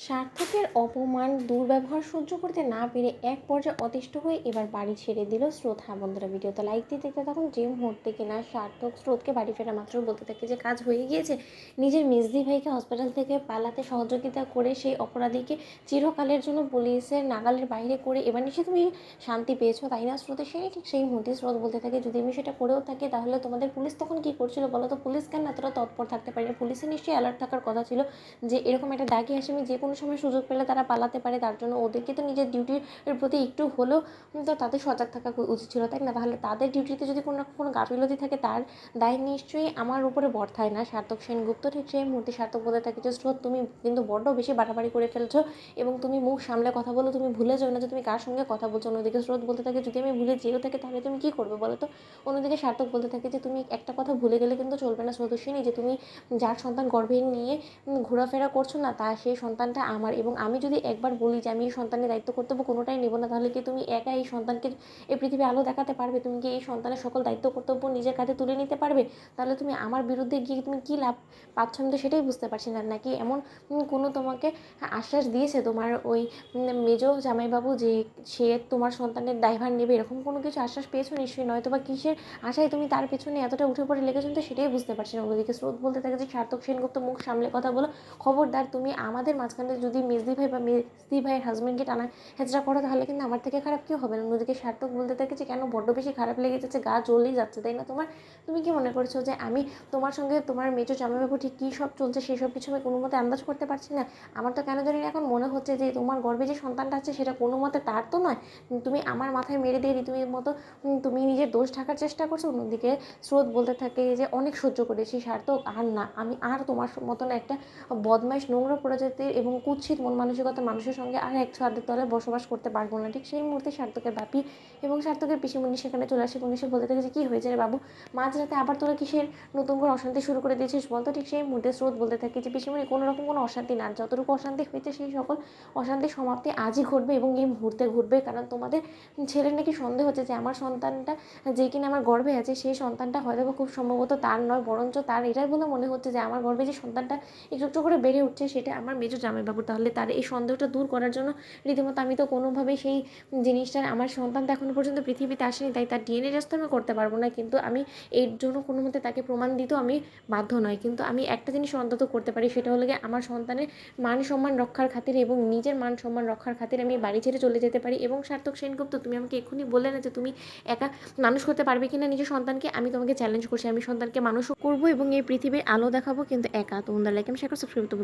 সার্থকের অপমান দুর্ব্যবহার সহ্য করতে না পেরে এক পর্যায়ে অতিষ্ঠ হয়ে এবার বাড়ি ছেড়ে দিল স্রোত। হ্যাঁ বন্ধুরা, ভিডিওতে লাইক দিয়ে দেখতে থাকুন। যে মুহূর্তে কিনা সার্থক স্রোতকে বাড়ি ফেরা মাত্র বলতে থাকে যে কাজ হয়ে গিয়েছে, নিজের মেজদি ভাইকে হসপিটাল থেকে পালাতে সহযোগিতা করে সেই অপরাধীকে চিরকালের জন্য পুলিশের নাগালের বাইরে করে এবার নিশ্চয়ই তুমি শান্তি পেয়েছো, তাই না স্রোতে? সেই ঠিক সেই মুহূর্তে স্রোত বলতে থাকে, যদি আমি সেটা করেও থাকি তাহলে তোমাদের পুলিশ তখন কী করছিল বলো তো? পুলিশ কেন এতটা তৎপর থাকতে পারে? পুলিশের নিশ্চয়ই অ্যালার্ট থাকার কথা ছিল যে এরকম একটা দাগি আসামি যে কোনো সময় সুযোগ পেলে তারা পালাতে পারে। তার জন্য ওদেরকে তো নিজের ডিউটির প্রতি একটু হলেও তো তাদের সজাগ থাকা উচিত ছিল, তাই না? তাহলে তাদের ডিউটিতে যদি কোনো গাফিলতি থাকে তার দায় নিশ্চয়ই আমার উপরে বর্তায় না। সার্থক সেনগুপ্ত ঠিক সেই মুহূর্তে সার্থক বলে থাকে যে স্রোত, তুমি কিন্তু বড্ড বেশি বাড়াবাড়ি করে ফেলছো এবং তুমি মুখ সামলে কথা বলো। তুমি ভুলে যাও না যে তুমি কার সঙ্গে কথা বলছো। অন্যদিকে স্রোত বলতে থাকে, যদি আমি ভুলে যেও থাকে তাহলে তুমি কী করবে বলো তো? অন্যদিকে সার্থক বলতে থাকে যে তুমি একটা কথা ভুলে গেলে কিন্তু চলবে না স্রোতস্বিনী, যে তুমি যার সন্তান গর্ভে নিয়ে ঘোরাফেরা করছো না, তা সেই সন্তানটা আমার। এবং আমি যদি একবার বলি যে আমি এই সন্তানের দায়িত্ব কর্তব্য কোনোটাই নেব না, তাহলে কি তুমি একা এই সন্তানকে এই পৃথিবী আলো দেখাতে পারবে? তুমি কি এই সন্তানের সকল দায়িত্ব কর্তব্য নিজের কাঁধে তুলে নিতে পারবে? তাহলে তুমি আমার বিরুদ্ধে গিয়ে তুমি কী লাভ পাচ্ছ? আমি তো সেটাই বুঝতে পারছি না। নাকি এমন কোনো তোমাকে আশ্বাস দিয়েছে তোমার ওই মেজো জামাইবাবু যে সে তোমার সন্তানের দায়ভার নেবে? এরকম কোনো কিছু আশ্বাস পেয়েছো নিশ্চয়ই, নয়তো বা কিসের আশায় তুমি তার পেছনে এতটা উঠে পড়ে লেগেছো? তো সেটাই বুঝতে পারছি না। ওদিকে স্রোত বলতে থাকে যে সার্থক সেনগুপ্ত, মুখ সামলে কথা বলো। খবরদার তুমি আমাদের মাঝখানে যদি মেজদি ভাই বা মেজদি ভাইয়ের হাজব্যান্ডকে টানা হেঁচড়া করো তাহলে কিন্তু আমার থেকে খারাপ কেউ হবে না। অন্যদিকে সার্থক বলতে থাকে যে কেন, বড্ড বেশি খারাপ লেগে যাচ্ছে, গা জ্বলেই যাচ্ছে, তাই না তোমার? তুমি কি মনে করছো যে আমি তোমার সঙ্গে তোমার মেজো জামাইবাবু ঠিক কী সব চলছে সেই সব কিছু আমি কোনো মতে আন্দাজ করতে পারছি না? আমার তো কেন জানি না এখন মনে হচ্ছে যে তোমার গর্ভে যে সন্তানটা আছে সেটা কোনো মতে তার তো নয়। তুমি আমার মাথায় মেরে দিয়ে রীতির মতো তুমি নিজের দোষ ঢাকার চেষ্টা করছো। অন্যদিকে স্রোত বলতে থাকে যে অনেক সহ্য করেছি সার্থক, আর না, আমি আর তোমার মতন একটা বদমাইশ নোংরা প্রজাতির এবং কুৎসিত মন মানসিকতার মানুষের সঙ্গে আর এক ছাদের তলায় বসবাস করতে পারবো না। ঠিক সেই মুহূর্তে সার্থকের বাপি এবং সার্থকের পিসিমণি সেখানে চলে আসে এবং এসে বলতে থাকে যে কী হয়েছে রে বাবু, মাঝরাতে আবার তোরা কিসের নতুন করে অশান্তি শুরু করে দিয়েছিস বলতো? ঠিক সেই মুহূর্তে স্রোত বলতে থাকে যে পিসিমণি, কোনো রকম কোনো অশান্তি না, যতটুকু অশান্তি হয়েছে সেই সকল অশান্তির সমাপ্তি আজই ঘটবে এবং এই মুহূর্তে ঘটবে। কারণ তোমাদের ছেলের নাকি সন্দেহ হচ্ছে যে আমার সন্তানটা যে কিনা আমার গর্ভে আছে সেই সন্তানটা হয়তো খুব সম্ভবত তার নয়, বরঞ্চ তার এটাই বলে মনে হচ্ছে যে আমার গর্ভে যে সন্তানটা একটু একটু করে বেড়ে উঠছে সেটা আমার মেজো জামাইবাবু। তাহলে তার এই সন্দেহটা দূর করার জন্য রীতিমতো আমি তো কোনোভাবেই সেই জিনিসটা, আমার সন্তান তো এখনও পর্যন্ত পৃথিবীতে আসেনি, তাই তার ডিএনএ টেস্ট তো আমি করতে পারবো না, কিন্তু আমি এর জন্য কোনো মতে তাকে প্রমাণ দিতেও আমি বাধ্য নয়। কিন্তু আমি একটা জিনিস অন্তত করতে পারি, সেটা হলো গিয়ে আমার সন্তানের মান সম্মান রক্ষার খাতিরে এবং নিজের মান সম্মান রক্ষার খাতিরে আমি বাড়ি ছেড়ে চলে যেতে পারি। এবং সার্থক সেনগুপ্ত, তুমি আমাকে এক্ষুনি বললে না যে তুমি একা মানুষ করতে পারবে কিনা নিজের সন্তানকে? আমি তোমাকে চ্যালেঞ্জ করছি, আমি সন্তানকে মানুষও করবো এবং এই পৃথিবীর আলো দেখাবো, কিন্তু একা। তো লাইক আমি শেয়ার সাবস্ক্রাইব করতে